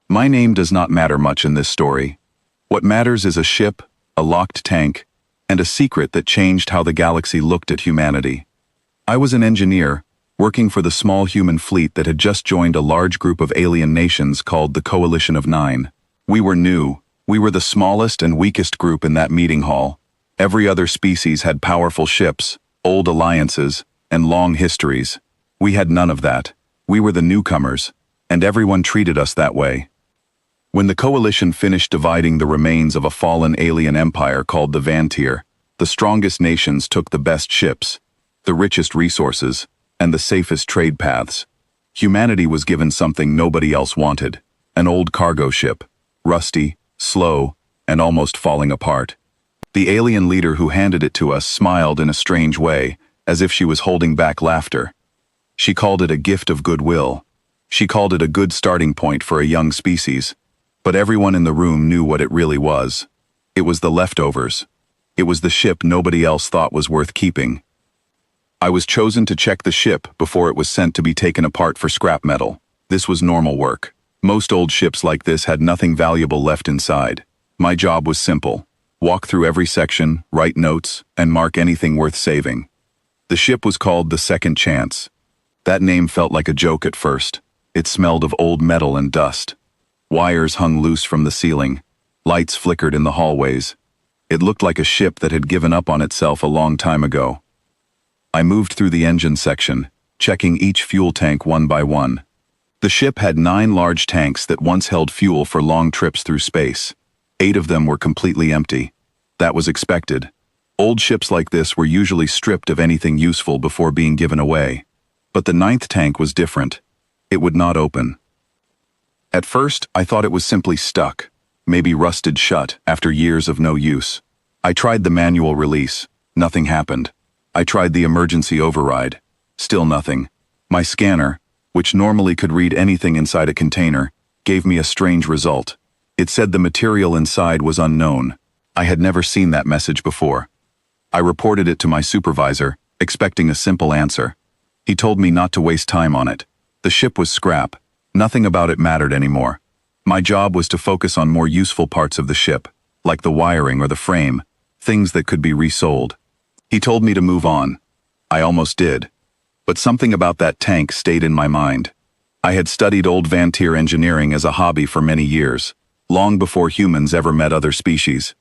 My name does not matter much in this story. What matters is a ship, a locked tank, and a secret that changed how the galaxy looked at humanity. I was an engineer, working for the small human fleet that had just joined a large group of alien nations called the Coalition of Nine. We were new. We were the smallest and weakest group in that meeting hall. Every other species had powerful ships, old alliances, and long histories. We had none of that. We were the newcomers, and everyone treated us that way. When the Coalition finished dividing the remains of a fallen alien empire called the Vantir, the strongest nations took the best ships, the richest resources, and the safest trade paths. Humanity was given something nobody else wanted, an old cargo ship, rusty, slow, and almost falling apart. The alien leader who handed it to us smiled in a strange way, as if she was holding back laughter. She called it a gift of goodwill. She called it a good starting point for a young species. But everyone in the room knew what it really was. It was the leftovers. It was the ship nobody else thought was worth keeping. I was chosen to check the ship before it was sent to be taken apart for scrap metal. This was normal work. Most old ships like this had nothing valuable left inside. My job was simple. Walk through every section, write notes, and mark anything worth saving. The ship was called the Second Chance. That name felt like a joke at first. It smelled of old metal and dust. Wires hung loose from the ceiling. Lights flickered in the hallways. It looked like a ship that had given up on itself a long time ago. I moved through the engine section, checking each fuel tank one by one. The ship had 9 large tanks that once held fuel for long trips through space. 8 of them were completely empty. That was expected. Old ships like this were usually stripped of anything useful before being given away. But the 9th tank was different. It would not open. At first, I thought it was simply stuck, maybe rusted shut after years of no use. I tried the manual release. Nothing happened. I tried the emergency override. Still nothing. My scanner, which normally could read anything inside a container, gave me a strange result. It said the material inside was unknown. I had never seen that message before. I reported it to my supervisor, expecting a simple answer. He told me not to waste time on it. The ship was scrap. Nothing about it mattered anymore. My job was to focus on more useful parts of the ship, like the wiring or the frame, things that could be resold. He told me to move on. I almost did. But something about that tank stayed in my mind. I had studied old Vantir engineering as a hobby for many years, long before humans ever met other species.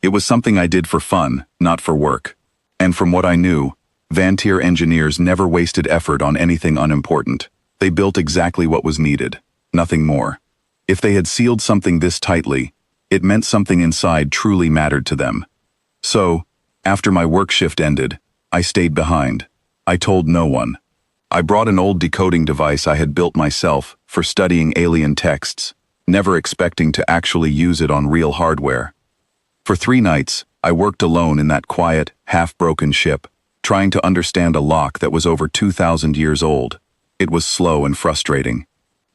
It was something I did for fun, not for work. And from what I knew, Vantir engineers never wasted effort on anything unimportant. They built exactly what was needed, nothing more. If they had sealed something this tightly, it meant something inside truly mattered to them. So, after my work shift ended, I stayed behind. I told no one. I brought an old decoding device I had built myself for studying alien texts, never expecting to actually use it on real hardware. For 3 nights, I worked alone in that quiet, half-broken ship, trying to understand a lock that was over 2,000 years old. It was slow and frustrating.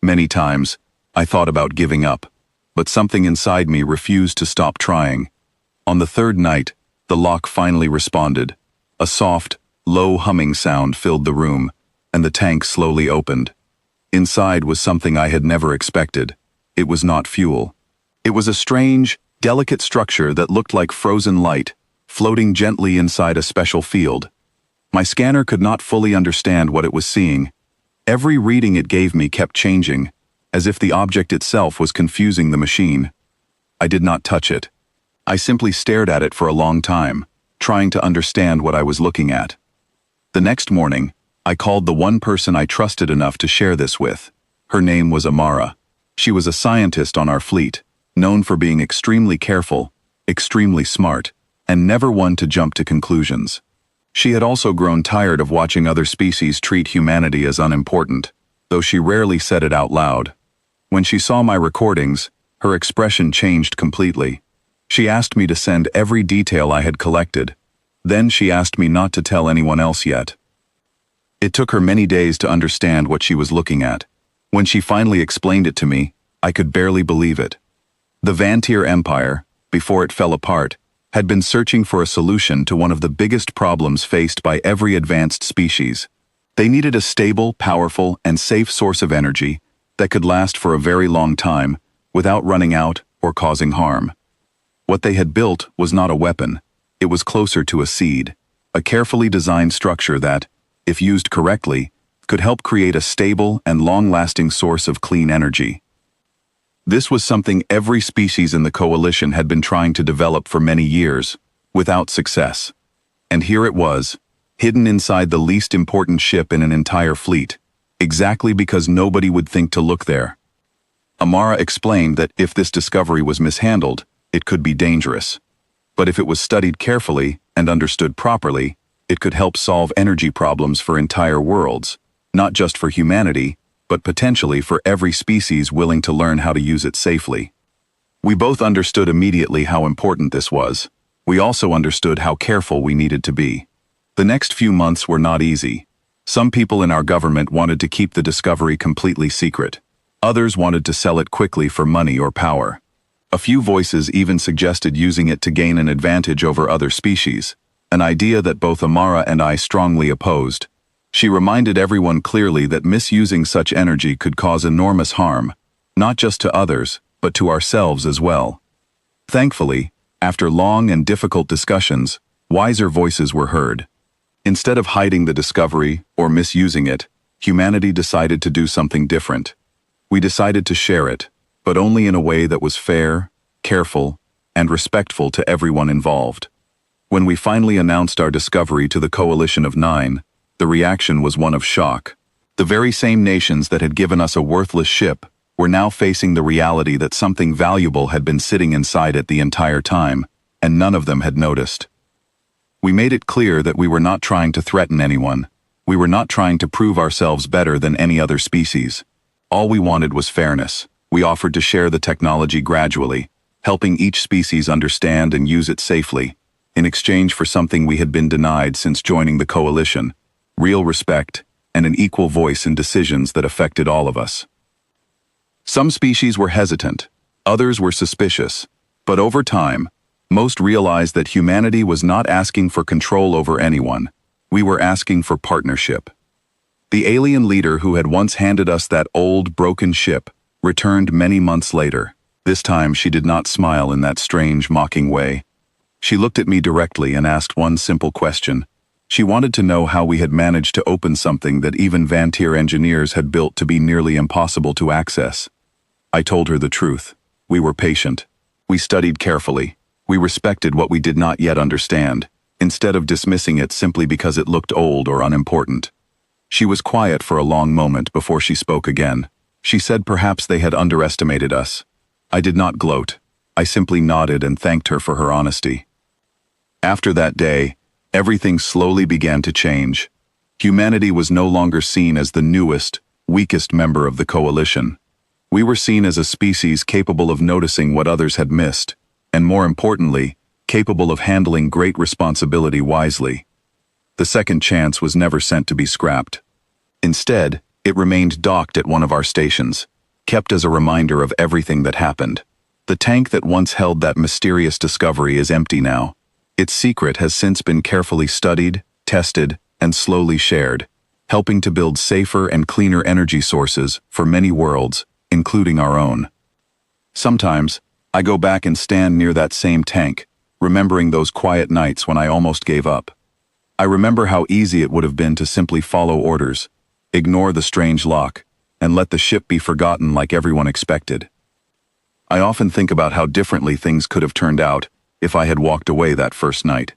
Many times, I thought about giving up, but something inside me refused to stop trying. On the 3rd night, the lock finally responded. A soft, low humming sound filled the room, and the tank slowly opened. Inside was something I had never expected. It was not fuel. It was a strange, delicate structure that looked like frozen light, floating gently inside a special field. My scanner could not fully understand what it was seeing. Every reading it gave me kept changing, as if the object itself was confusing the machine. I did not touch it. I simply stared at it for a long time, trying to understand what I was looking at. The next morning, I called the one person I trusted enough to share this with. Her name was Amara. She was a scientist on our fleet, known for being extremely careful, extremely smart, and never one to jump to conclusions. She had also grown tired of watching other species treat humanity as unimportant, though she rarely said it out loud. When she saw my recordings, her expression changed completely. She asked me to send every detail I had collected. Then she asked me not to tell anyone else yet. It took her many days to understand what she was looking at. When she finally explained it to me, I could barely believe it. The Vantir Empire, before it fell apart, had been searching for a solution to one of the biggest problems faced by every advanced species. They needed a stable, powerful, and safe source of energy that could last for a very long time, without running out or causing harm. What they had built was not a weapon, it was closer to a seed, a carefully designed structure that, if used correctly, could help create a stable and long-lasting source of clean energy. This was something every species in the coalition had been trying to develop for many years, without success. And here it was, hidden inside the least important ship in an entire fleet, exactly because nobody would think to look there. Amara explained that if this discovery was mishandled, it could be dangerous. But if it was studied carefully and understood properly, it could help solve energy problems for entire worlds, not just for humanity, but potentially for every species willing to learn how to use it safely. We both understood immediately how important this was. We also understood how careful we needed to be. The next few months were not easy. Some people in our government wanted to keep the discovery completely secret. Others wanted to sell it quickly for money or power. A few voices even suggested using it to gain an advantage over other species, an idea that both Amara and I strongly opposed. She reminded everyone clearly that misusing such energy could cause enormous harm, not just to others, but to ourselves as well. Thankfully, after long and difficult discussions, wiser voices were heard. Instead of hiding the discovery or misusing it, humanity decided to do something different. We decided to share it, but only in a way that was fair, careful, and respectful to everyone involved. When we finally announced our discovery to the Coalition of Nine, the reaction was one of shock. The very same nations that had given us a worthless ship were now facing the reality that something valuable had been sitting inside it the entire time, and none of them had noticed. We made it clear that we were not trying to threaten anyone. We were not trying to prove ourselves better than any other species. All we wanted was fairness. We offered to share the technology gradually, helping each species understand and use it safely, in exchange for something we had been denied since joining the coalition: real respect and an equal voice in decisions that affected all of us. Some species were hesitant, others were suspicious, but over time, most realized that humanity was not asking for control over anyone. We were asking for partnership. The alien leader who had once handed us that old, broken ship returned many months later. This time she did not smile in that strange, mocking way. She looked at me directly and asked one simple question. She wanted to know how we had managed to open something that even Vantier engineers had built to be nearly impossible to access. I told her the truth. We were patient. We studied carefully. We respected what we did not yet understand, instead of dismissing it simply because it looked old or unimportant. She was quiet for a long moment before she spoke again. She said perhaps they had underestimated us. I did not gloat. I simply nodded and thanked her for her honesty. After that day, everything slowly began to change. Humanity was no longer seen as the newest, weakest member of the coalition. We were seen as a species capable of noticing what others had missed, and more importantly, capable of handling great responsibility wisely. The second chance was never sent to be scrapped. Instead, it remained docked at one of our stations, kept as a reminder of everything that happened. The tank that once held that mysterious discovery is empty now. Its secret has since been carefully studied, tested, and slowly shared, helping to build safer and cleaner energy sources for many worlds, including our own. Sometimes, I go back and stand near that same tank, remembering those quiet nights when I almost gave up. I remember how easy it would have been to simply follow orders, ignore the strange lock, and let the ship be forgotten like everyone expected. I often think about how differently things could have turned out if I had walked away that first night.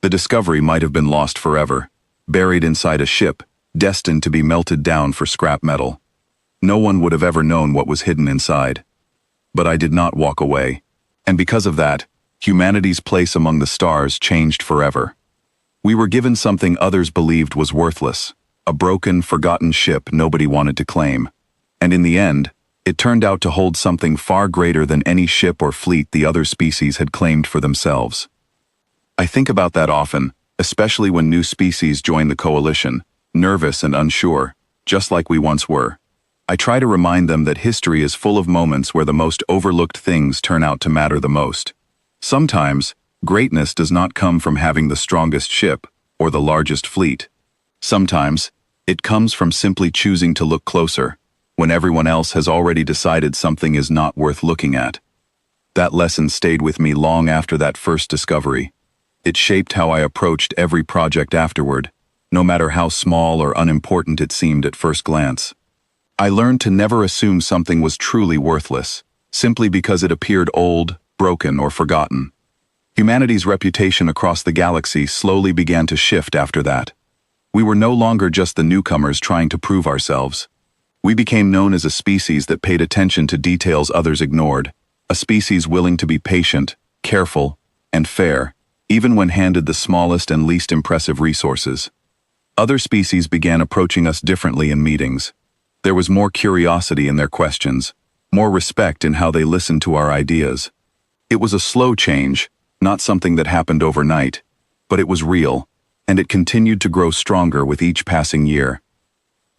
The discovery might have been lost forever, buried inside a ship, destined to be melted down for scrap metal. No one would have ever known what was hidden inside. But I did not walk away, and because of that, humanity's place among the stars changed forever. We were given something others believed was worthless, a broken, forgotten ship nobody wanted to claim. And in the end, it turned out to hold something far greater than any ship or fleet the other species had claimed for themselves. I think about that often, especially when new species join the coalition, nervous and unsure, just like we once were. I try to remind them that history is full of moments where the most overlooked things turn out to matter the most. Sometimes, greatness does not come from having the strongest ship or the largest fleet. Sometimes, it comes from simply choosing to look closer, when everyone else has already decided something is not worth looking at. That lesson stayed with me long after that first discovery. It shaped how I approached every project afterward, no matter how small or unimportant it seemed at first glance. I learned to never assume something was truly worthless, simply because it appeared old, broken, or forgotten. Humanity's reputation across the galaxy slowly began to shift after that. We were no longer just the newcomers trying to prove ourselves. We became known as a species that paid attention to details others ignored, a species willing to be patient, careful, and fair, even when handed the smallest and least impressive resources. Other species began approaching us differently in meetings. There was more curiosity in their questions, more respect in how they listened to our ideas. It was a slow change, not something that happened overnight, but it was real, and it continued to grow stronger with each passing year.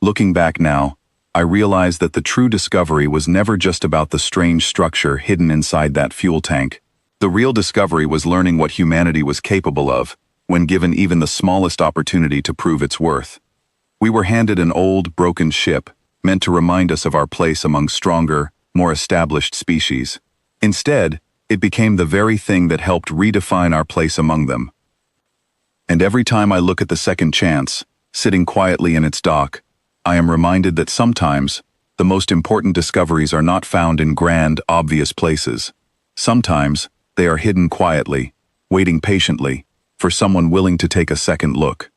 Looking back now, I realized that the true discovery was never just about the strange structure hidden inside that fuel tank. The real discovery was learning what humanity was capable of, when given even the smallest opportunity to prove its worth. We were handed an old, broken ship, meant to remind us of our place among stronger, more established species. Instead, it became the very thing that helped redefine our place among them. And every time I look at the second chance, sitting quietly in its dock, I am reminded that sometimes, the most important discoveries are not found in grand, obvious places. Sometimes, they are hidden quietly, waiting patiently, for someone willing to take a second look.